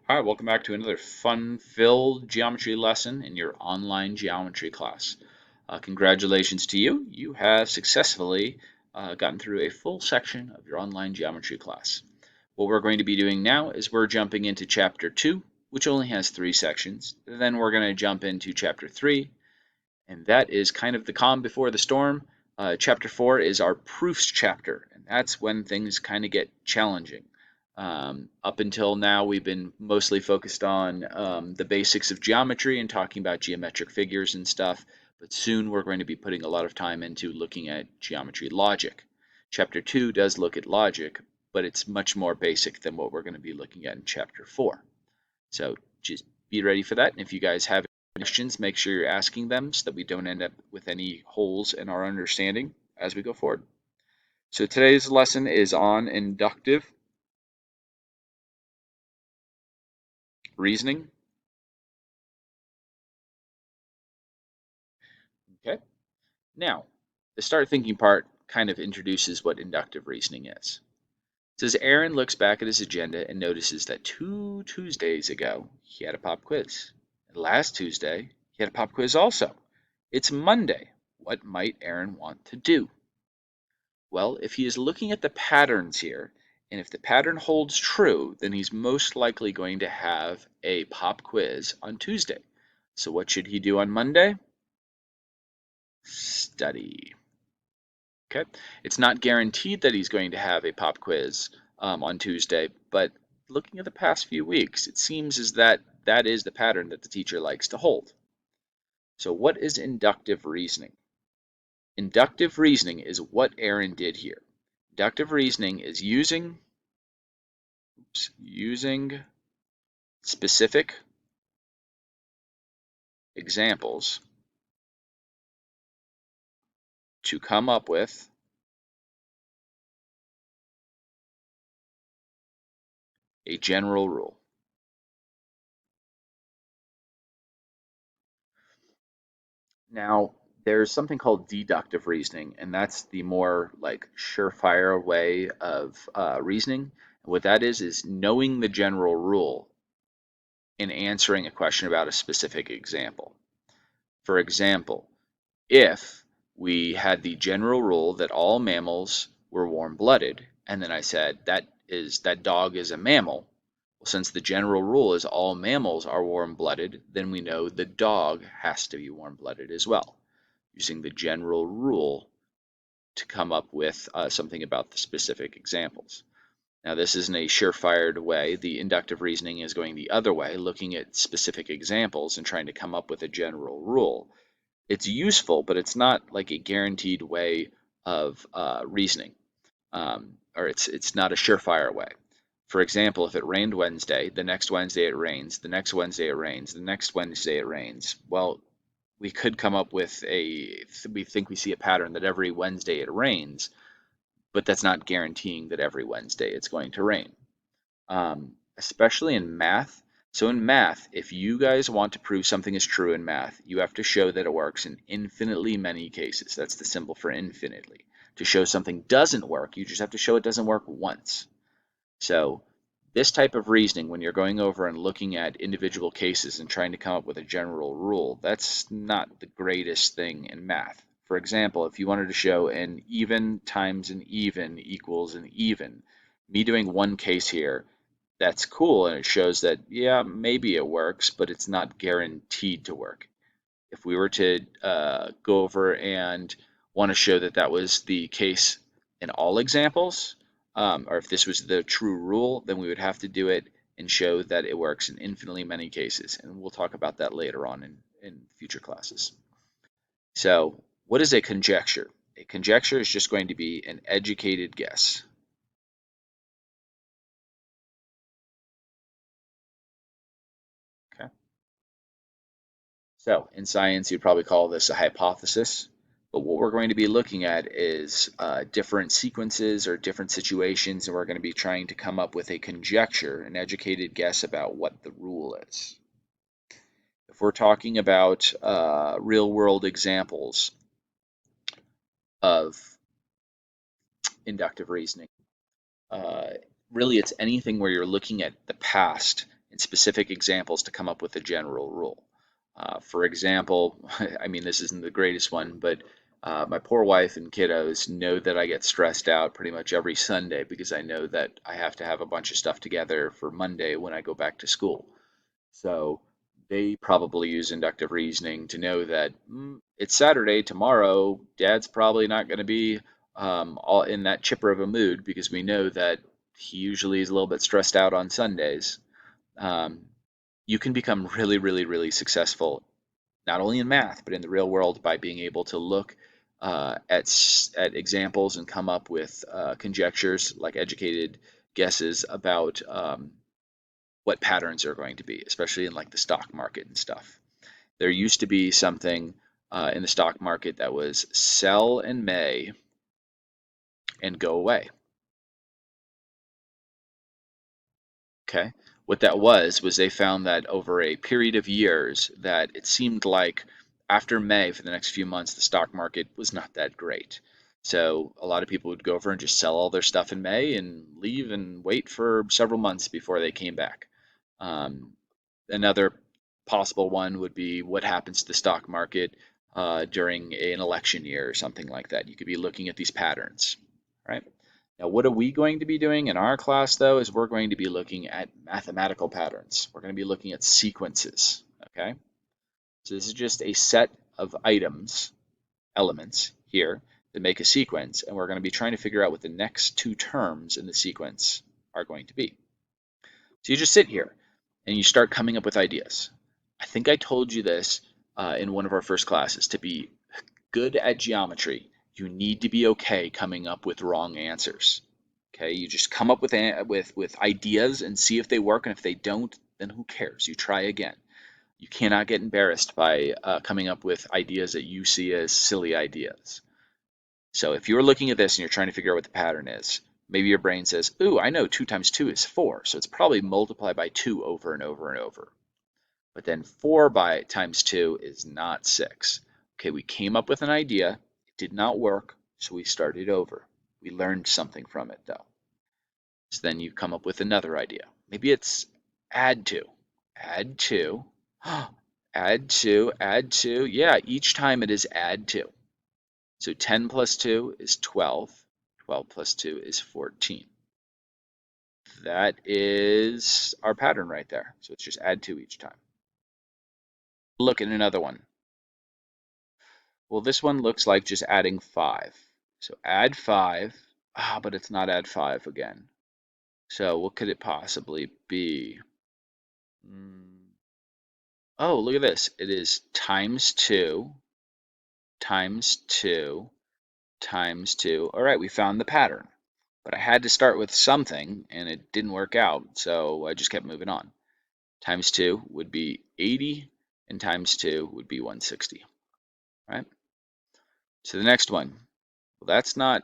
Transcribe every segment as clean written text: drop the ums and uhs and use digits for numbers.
Hi, welcome back to another fun-filled geometry lesson in your online geometry class. Congratulations to you. You have successfully gotten through a full section of your online geometry class. What we're going to be doing now is we're jumping into Chapter 2, which only has 3 sections. Then we're going to jump into Chapter 3, and that is kind of the calm before the storm. Chapter 4 is our proofs chapter, and that's when things kind of get challenging. Up until now, we've been mostly focused on the basics of geometry and talking about geometric figures and stuff, but soon we're going to be putting a lot of time into looking at geometry logic. Chapter 2 does look at logic, but it's much more basic than what we're going to be looking at in Chapter 4. So just be ready for that, and if you guys have questions, make sure you're asking them so that we don't end up with any holes in our understanding as we go forward. So today's lesson is on inductive reasoning. Okay. Now, the start thinking part kind of introduces what inductive reasoning is. It says Aaron looks back at his agenda and notices that 2 Tuesdays ago he had a pop quiz. And last Tuesday he had a pop quiz also. It's Monday. What might Aaron want to do? Well, if he is looking at the patterns here, and if the pattern holds true, then he's most likely going to have a pop quiz on Tuesday. So what should he do on Monday? Study. Okay, it's not guaranteed that he's going to have a pop quiz on Tuesday, but looking at the past few weeks, it seems as that is the pattern that the teacher likes to hold. So what is inductive reasoning? Inductive reasoning is what Aaron did here. Inductive reasoning is using specific examples to come up with a general rule. Now, there's something called deductive reasoning, and that's the more like surefire way of reasoning. What that is knowing the general rule and answering a question about a specific example. For example, if we had the general rule that all mammals were warm-blooded, and then I said that dog is a mammal, well, since the general rule is all mammals are warm-blooded, then we know the dog has to be warm-blooded as well, using the general rule to come up with something about the specific examples. Now, this isn't a surefire way. The inductive reasoning is going the other way, looking at specific examples and trying to come up with a general rule. It's useful, but it's not like a guaranteed way of reasoning, or it's not a surefire way. For example, if it rained Wednesday, the next Wednesday it rains, the next Wednesday it rains, the next Wednesday it rains. Well, we could come up with we think we see a pattern that every Wednesday it rains, but that's not guaranteeing that every Wednesday it's going to rain. Especially in math. So in math, if you guys want to prove something is true in math, you have to show that it works in infinitely many cases. That's the symbol for infinitely. To show something doesn't work, you just have to show it doesn't work once. So this type of reasoning, when you're going over and looking at individual cases and trying to come up with a general rule, that's not the greatest thing in math. For example, if you wanted to show an even times an even equals an even, me doing one case here, that's cool and it shows that, yeah, maybe it works, but it's not guaranteed to work. If we were to go over and want to show that that was the case in all examples, or if this was the true rule, then we would have to do it and show that it works in infinitely many cases. And we'll talk about that later on in future classes. So what is a conjecture? A conjecture is just going to be an educated guess. Okay. So in science, you'd probably call this a hypothesis. But what we're going to be looking at is different sequences or different situations, and we're going to be trying to come up with a conjecture, an educated guess about what the rule is. If we're talking about real-world examples of inductive reasoning, uh, really it's anything where you're looking at the past and specific examples to come up with a general rule. For example, I mean, this isn't the greatest one, but my poor wife and kiddos know that I get stressed out pretty much every Sunday because I know that I have to have a bunch of stuff together for Monday when I go back to school. So they probably use inductive reasoning to know that it's Saturday tomorrow. Dad's probably not going to be all in that chipper of a mood because we know that he usually is a little bit stressed out on Sundays. Um, you can become really, really, really successful not only in math but in the real world by being able to look at examples and come up with conjectures like educated guesses about what patterns are going to be, especially in like the stock market and stuff. There used to be something in the stock market that was sell in May and go away. Okay. What that was they found that over a period of years that it seemed like after May for the next few months the stock market was not that great. So a lot of people would go over and just sell all their stuff in May and leave and wait for several months before they came back. Um, Another possible one would be what happens to the stock market during an election year or something like that. You could be looking at these patterns, right? Now, what are we going to be doing in our class, though, is we're going to be looking at mathematical patterns. We're going to be looking at sequences, okay? So this is just a set of items, elements here that make a sequence, and we're going to be trying to figure out what the next two terms in the sequence are going to be. So you just sit here and you start coming up with ideas. I think I told you this in one of our first classes. To be good at geometry, you need to be okay coming up with wrong answers. Okay, you just come up with ideas and see if they work, and if they don't, then who cares? You try again. You cannot get embarrassed by coming up with ideas that you see as silly ideas. So if you're looking at this and you're trying to figure out what the pattern is, maybe your brain says, ooh, I know 2 times 2 is 4, so it's probably multiply by 2 over and over and over. But then 4 by times 2 is not 6. Okay, we came up with an idea, it did not work, so we started over. We learned something from it though. So then you come up with another idea. Maybe it's add 2. Add 2. Add 2, add 2. Yeah, each time it is add 2. So 10 plus 2 is 12. 12 plus 2 is 14. That is our pattern right there. So it's just add 2 each time. Look at another one. Well, this one looks like just adding 5. So add 5. But it's not add 5 again. So what could it possibly be? Oh, look at this. It is times 2, times 2, times 2. All right, we found the pattern. But I had to start with something, and it didn't work out, so I just kept moving on. Times 2 would be 80, and times 2 would be 160, right? So the next one, well, that's not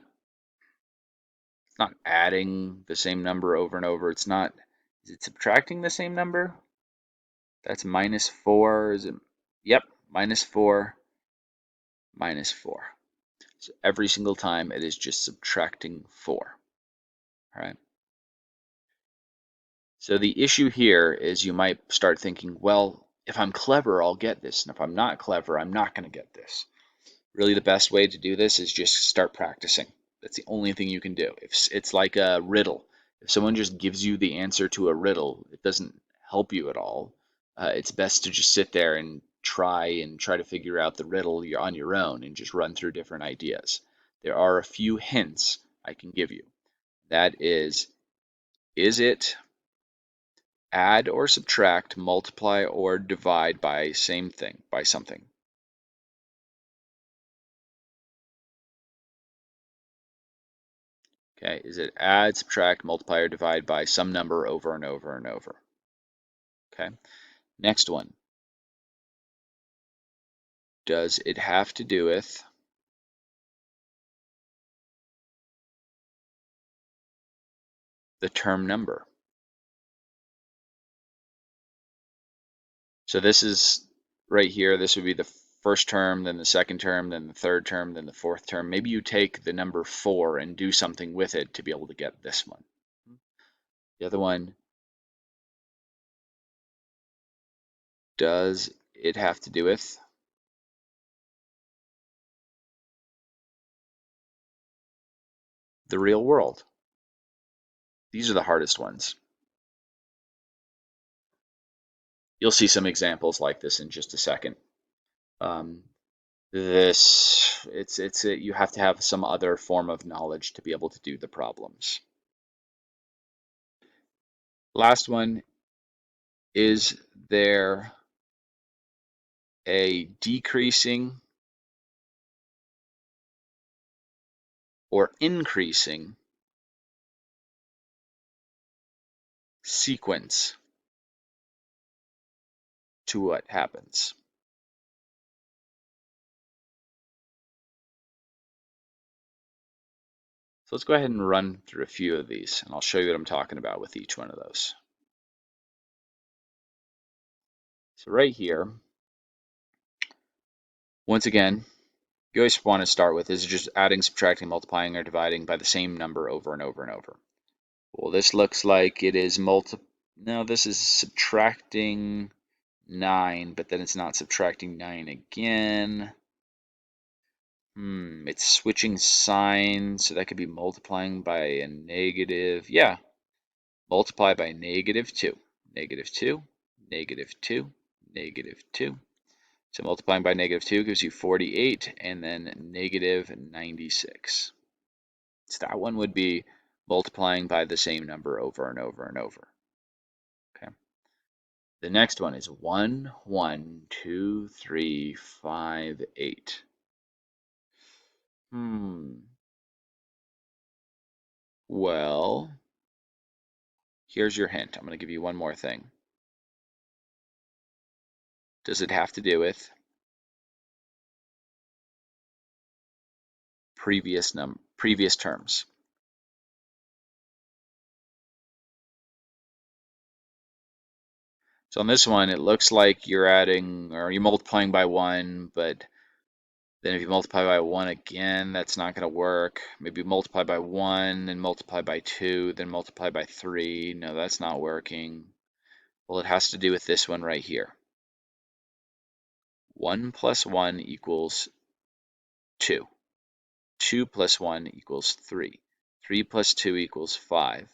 adding the same number over and over. It's not, is it subtracting the same number? That's minus 4, is it? Yep, minus 4, minus 4. So every single time it is just subtracting 4, all right? So the issue here is you might start thinking, well, if I'm clever, I'll get this. And if I'm not clever, I'm not going to get this. Really, the best way to do this is just start practicing. That's the only thing you can do. If it's like a riddle, if someone just gives you the answer to a riddle, it doesn't help you at all. It's best to just sit there and try to figure out the riddle on your own and just run through different ideas. There are a few hints I can give you. That is it add or subtract, multiply or divide by same thing, by something? Okay, is it add, subtract, multiply, or divide by some number over and over and over? Okay, next one. Does it have to do with the term number? So this is right here, this would be the first term, then the second term, then the third term, then the fourth term. Maybe you take the number 4 and do something with it to be able to get this one. The other one, does it have to do with? The real world. These are the hardest ones. You'll see some examples like this in just a second. Um, you have to have some other form of knowledge to be able to do the problems. Last one, is there a decreasing or increasing sequence to what happens? So let's go ahead and run through a few of these, and I'll show you what I'm talking about with each one of those. So right here, once again, you always want to start with is just adding, subtracting, multiplying, or dividing by the same number over and over and over. Well, this looks like it is no, this is subtracting 9, but then it's not subtracting 9 again. It's switching signs, so that could be multiplying by a negative. Yeah, multiply by -2, -2, -2, -2. So multiplying by -2 gives you 48, and then -96. So that one would be multiplying by the same number over and over and over. Okay. The next one is 1, 1, 2, 3, 5, 8. Well, here's your hint. I'm going to give you one more thing. Does it have to do with previous terms? So on this one, it looks like you're adding or you're multiplying by 1, but then if you multiply by 1 again, that's not going to work. Maybe multiply by 1, then multiply by 2, then multiply by 3. No, that's not working. Well, it has to do with this one right here. 1 plus 1 equals 2. 2 plus 1 equals 3. 3 plus 2 equals 5.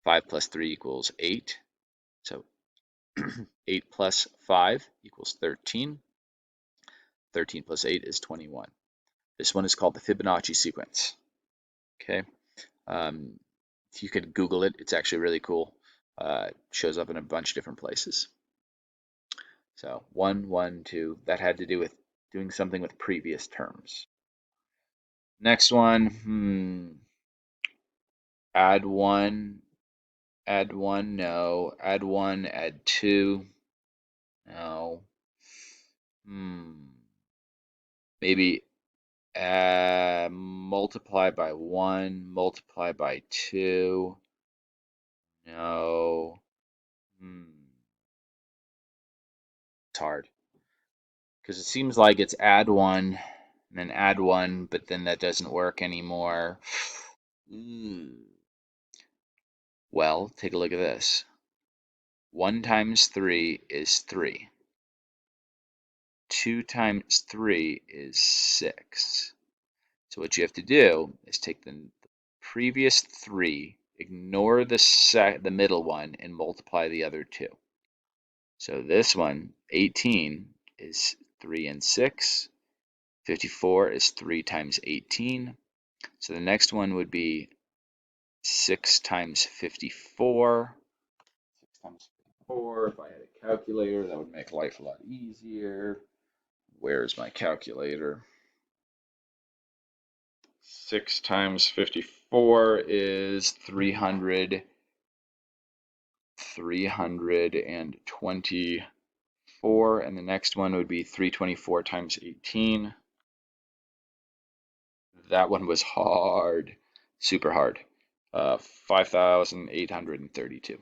5 plus 3 equals 8. So 8 plus 5 equals 13. 13 plus 8 is 21. This one is called the Fibonacci sequence. Okay. You could Google it. It's actually really cool. It shows up in a bunch of different places. So 1, 1, 2, that had to do with doing something with previous terms. Next one, add 1, no. Add 1, add 2, no. Maybe multiply by 1, multiply by 2, no. It's hard because it seems like it's add 1 and then add 1, but then that doesn't work anymore. Well, take a look at this. 1 times 3 is 3. 2 times 3 is 6. So what you have to do is take the previous 3, ignore the middle one, and multiply the other 2. So this one, 18, is 3 and 6. 54 is 3 times 18. So the next one would be 6 times 54. 6 times 54. If I had a calculator, that would make life a lot easier. Where's my calculator? 6 times 54 is 324, and the next one would be 324 times 18. That one was hard, super hard. 5,832.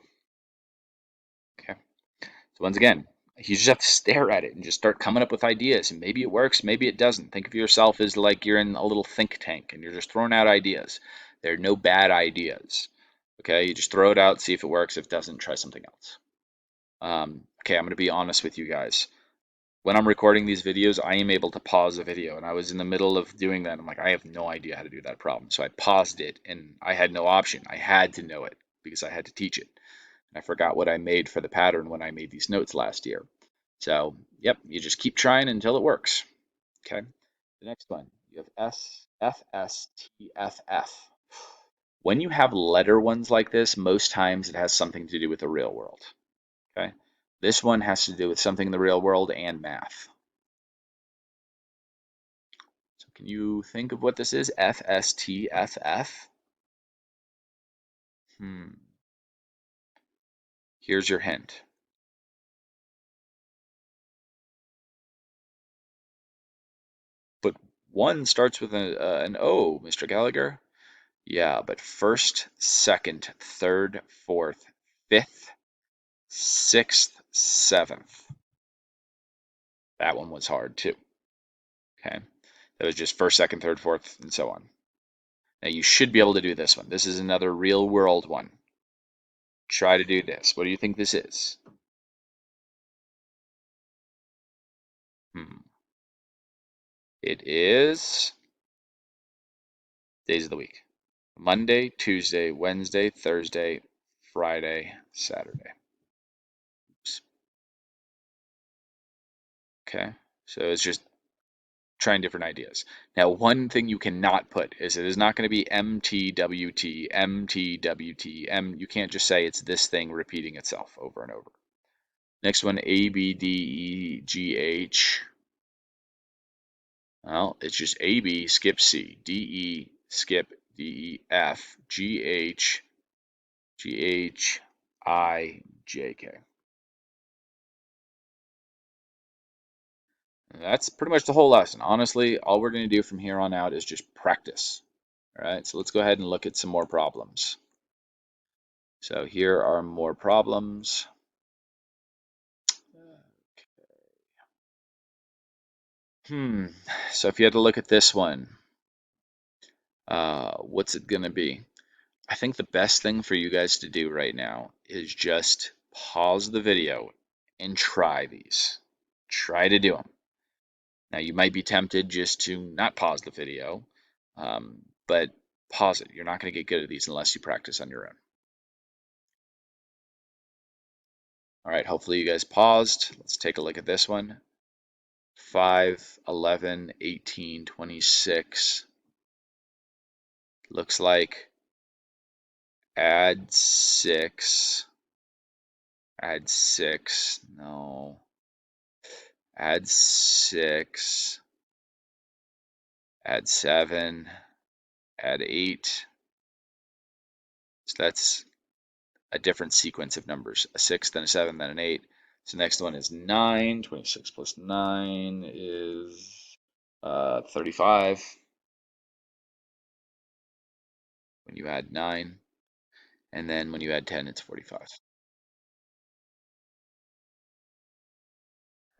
Okay. So once again, you just have to stare at it and just start coming up with ideas. And maybe it works, maybe it doesn't. Think of yourself as like you're in a little think tank and you're just throwing out ideas. There are no bad ideas. Okay, you just throw it out, see if it works. If it doesn't, try something else. okay, I'm going to be honest with you guys. When I'm recording these videos, I am able to pause the video, and I was in the middle of doing that. I'm like, I have no idea how to do that problem. So I paused it, and I had no option. I had to know it because I had to teach it. And I forgot what I made for the pattern when I made these notes last year. So, yep, you just keep trying until it works. Okay. The next one, you have S, F, S, T, F, F. When you have letter ones like this, most times it has something to do with the real world. Okay. This one has to do with something in the real world and math. So can you think of what this is? F, S, T, F, F? Here's your hint. But one starts with an O, Mr. Gallagher. Yeah, but first, second, third, fourth, fifth, sixth, seventh. That one was hard too. Okay. That was just first, second, third, fourth, and so on. Now you should be able to do this one. This is another real world one. Try to do this. What do you think this is? It is days of the week. Monday, Tuesday, Wednesday, Thursday, Friday, Saturday. Oops. Okay. So it's just trying different ideas. Now, one thing you cannot put is it is not going to be MTWT, MTWT, M. You can't just say it's this thing repeating itself over and over. Next one, ABDEGH. Well, it's just AB, skip C, DE, skip DEF, GH, GHIJK. That's pretty much the whole lesson. Honestly, all we're going to do from here on out is just practice. All right, so let's go ahead and look at some more problems. So here are more problems. So if you had to look at this one, what's it gonna be? I think the best thing for you guys to do right now is just pause the video and try these. Try to do them. Now you might be tempted just to not pause the video, but pause it. You're not going to get good at these unless you practice on your own. All right, hopefully you guys paused. Let's take a look at this one. 5, 11, 18, 26. Looks like add 6, add 6, no, add 6, add 7, add 8. So that's a different sequence of numbers, a 6, then a 7, then an 8. So next one is 9. 26 plus 9 is 35 when you add 9. And then when you add 10, it's 45.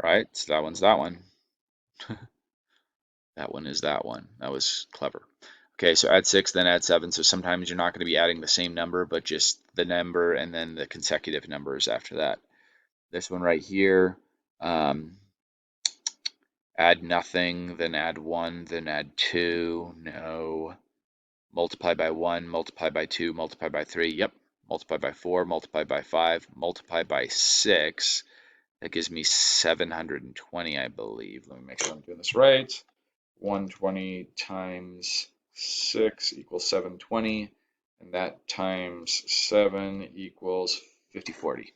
Right? So that one's that one. That one is that one. That was clever. Okay, so add 6, then add 7. So sometimes you're not going to be adding the same number, but just the number and then the consecutive numbers after that. This one right here, add nothing, then add 1, then add 2. No. Multiply by 1, multiply by 2, multiply by 3. Yep. Multiply by 4, multiply by 5, multiply by 6. That gives me 720, I believe. Let me make sure I'm doing this right. 120 times 6 equals 720, and that times 7 equals 5040.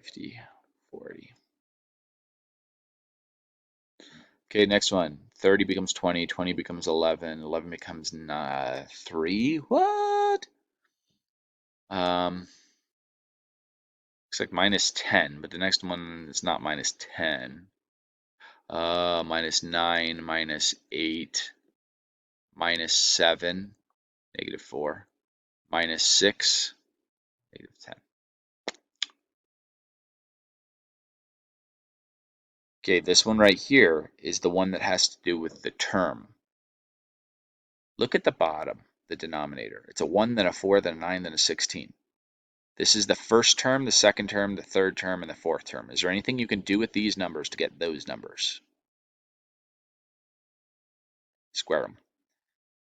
5040. Okay, next one. 30 becomes 20, 20 becomes 11, 11 becomes 3. What? Looks like minus 10, but the next one is not minus 10. Minus 9, minus 8, minus 7, negative 4, minus 6, negative 10. Okay, this one right here is the one that has to do with the term. Look at the bottom, the denominator. It's a 1, then a 4, then a 9, then a 16. This is the first term, the second term, the third term, and the fourth term. Is there anything you can do with these numbers to get those numbers? Square them.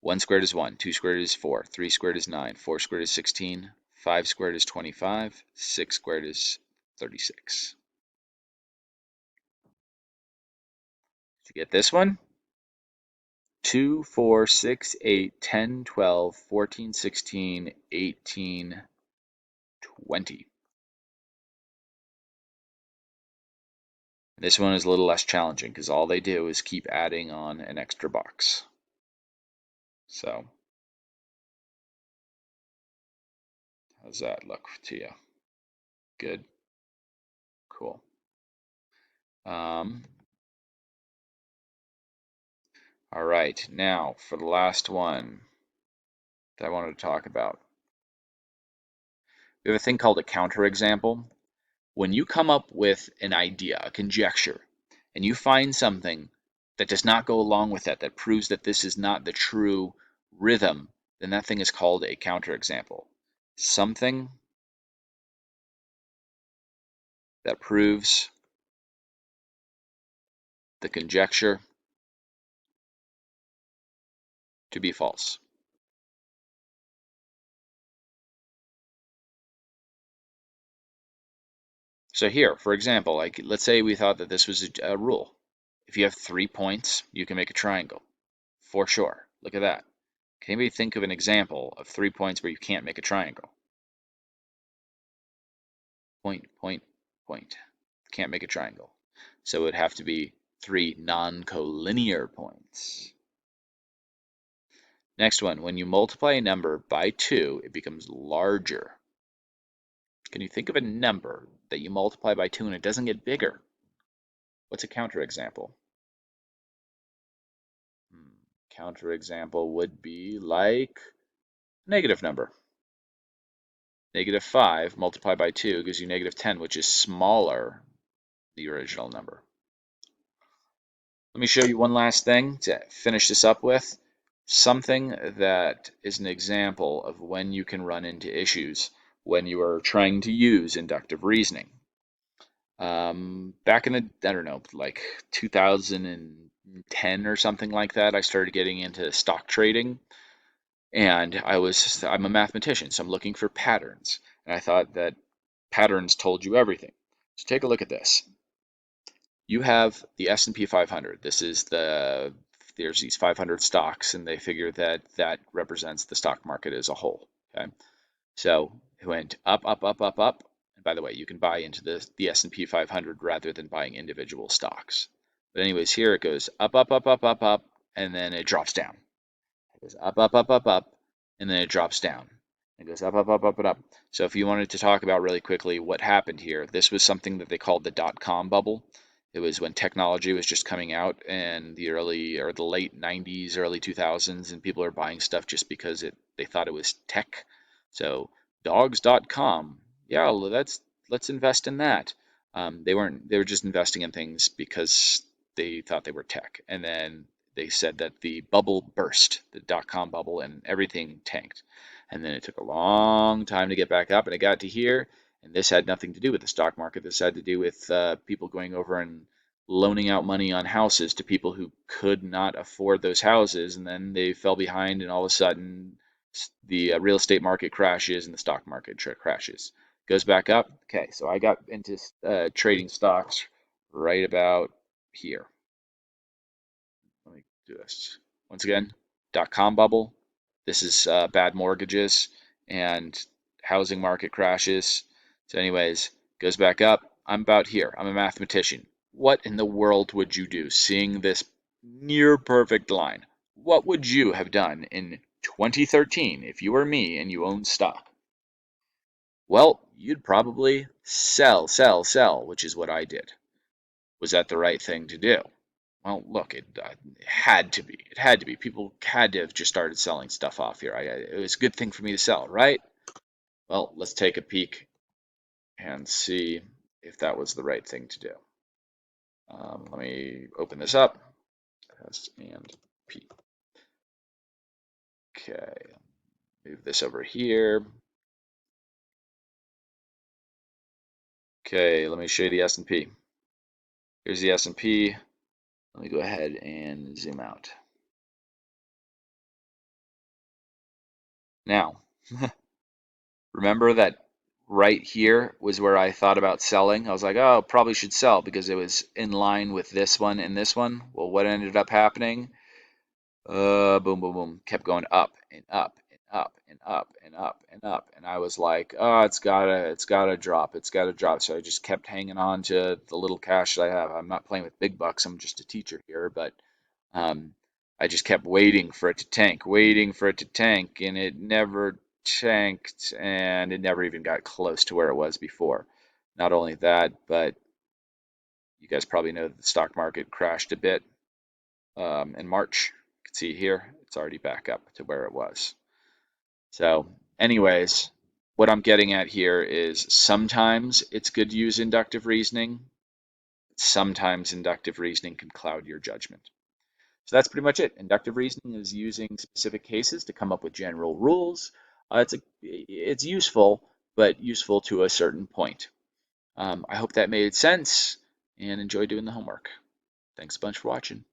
1 squared is 1, 2 squared is 4, 3 squared is 9, 4 squared is 16, 5 squared is 25, 6 squared is 36. Did you get this one? 2, 4, 6, 8, 10, 12, 14, 16, 18, 20. This one is a little less challenging because all they do is keep adding on an extra box. So, how's that look to you? Good? Cool. All right, now for the last one that I wanted to talk about. We have a thing called a counterexample. When you come up with an idea, a conjecture, and you find something that does not go along with that proves that this is not the true rhythm, then that thing is called a counterexample. Something that proves the conjecture to be false. So here, for example, like let's say we thought that this was a rule. If you have 3 points, you can make a triangle. For sure. Look at that. Can anybody think of an example of 3 points where you can't make a triangle? Point, point, point. Can't make a triangle. So it would have to be 3 non-collinear points. Next one, when you multiply a number by 2, it becomes larger. Can you think of a number that you multiply by 2 and it doesn't get bigger? What's a counterexample? Counterexample would be like negative number. Negative 5 multiplied by 2 gives you negative 10, which is smaller than the original number. Let me show you one last thing to finish this up with. Something that is an example of when you can run into issues when you are trying to use inductive reasoning. Back in the, I don't know, like 2010 or something like that, I started getting into stock trading. And I'm a mathematician, so I'm looking for patterns. And I thought that patterns told you everything. So take a look at this. You have the S&P 500. There's these 500 stocks, and they figure that that represents the stock market as a whole. Okay, so it went up, up, up, up, up. And by the way, you can buy into the S&P 500 rather than buying individual stocks. But anyways, here it goes up, up, up, up, up, up, and then it drops down. It goes up, up, up, up, up, and then it drops down. It goes up, up, up, up, and up. So if you wanted to talk about really quickly what happened here, this was something that they called the dot-com bubble. It was when technology was just coming out in the early or the late 90s, early 2000s, and people are buying stuff just because they thought it was tech. So dogs.com, yeah, let's invest in that. They were just investing in things because they thought they were tech. And then they said that the bubble burst, the dot-com bubble, and everything tanked. And then it took a long time to get back up, and it got to here. And this had nothing to do with the stock market. This had to do with people going over and loaning out money on houses to people who could not afford those houses. And then they fell behind, and all of a sudden, the real estate market crashes and the stock market crashes. Goes back up. Okay, so I got into trading stocks right about here. Let me do this. Once again, dot-com bubble. This is bad mortgages and housing market crashes. So anyways, goes back up. I'm about here. I'm a mathematician. What in the world would you do seeing this near perfect line? What would you have done in 2013 if you were me and you owned stock? Well, you'd probably sell, sell, sell, which is what I did. Was that the right thing to do? Well, look, it had to be. It had to be. People had to have just started selling stuff off here. It was a good thing for me to sell, right? Well, let's take a peek and see if that was the right thing to do. Let me open this up. S and P. Okay, move this over here. Okay, let me show you the S&P. Here's the S&P. Let me go ahead and zoom out. Now, remember that right here was where I thought about selling. I was like, oh, probably should sell because it was in line with this one and this one. Well, what ended up happening? Boom, boom, boom, kept going up and up and up and up and up and up. And I was like, oh, it's gotta drop. It's gotta drop. So I just kept hanging on to the little cash that I have. I'm not playing with big bucks. I'm just a teacher here, but um, I just kept waiting for it to tank, waiting for it to tank, and it never tanked, and it never even got close to where it was before. Not only that, but you guys probably know that the stock market crashed a bit in March. You can see here, it's already back up to where it was. So, anyways, what I'm getting at here is sometimes it's good to use inductive reasoning. Sometimes inductive reasoning can cloud your judgment. So that's pretty much it. Inductive reasoning is using specific cases to come up with general rules. It's useful, but useful to a certain point. I hope that made sense and enjoy doing the homework. Thanks a bunch for watching.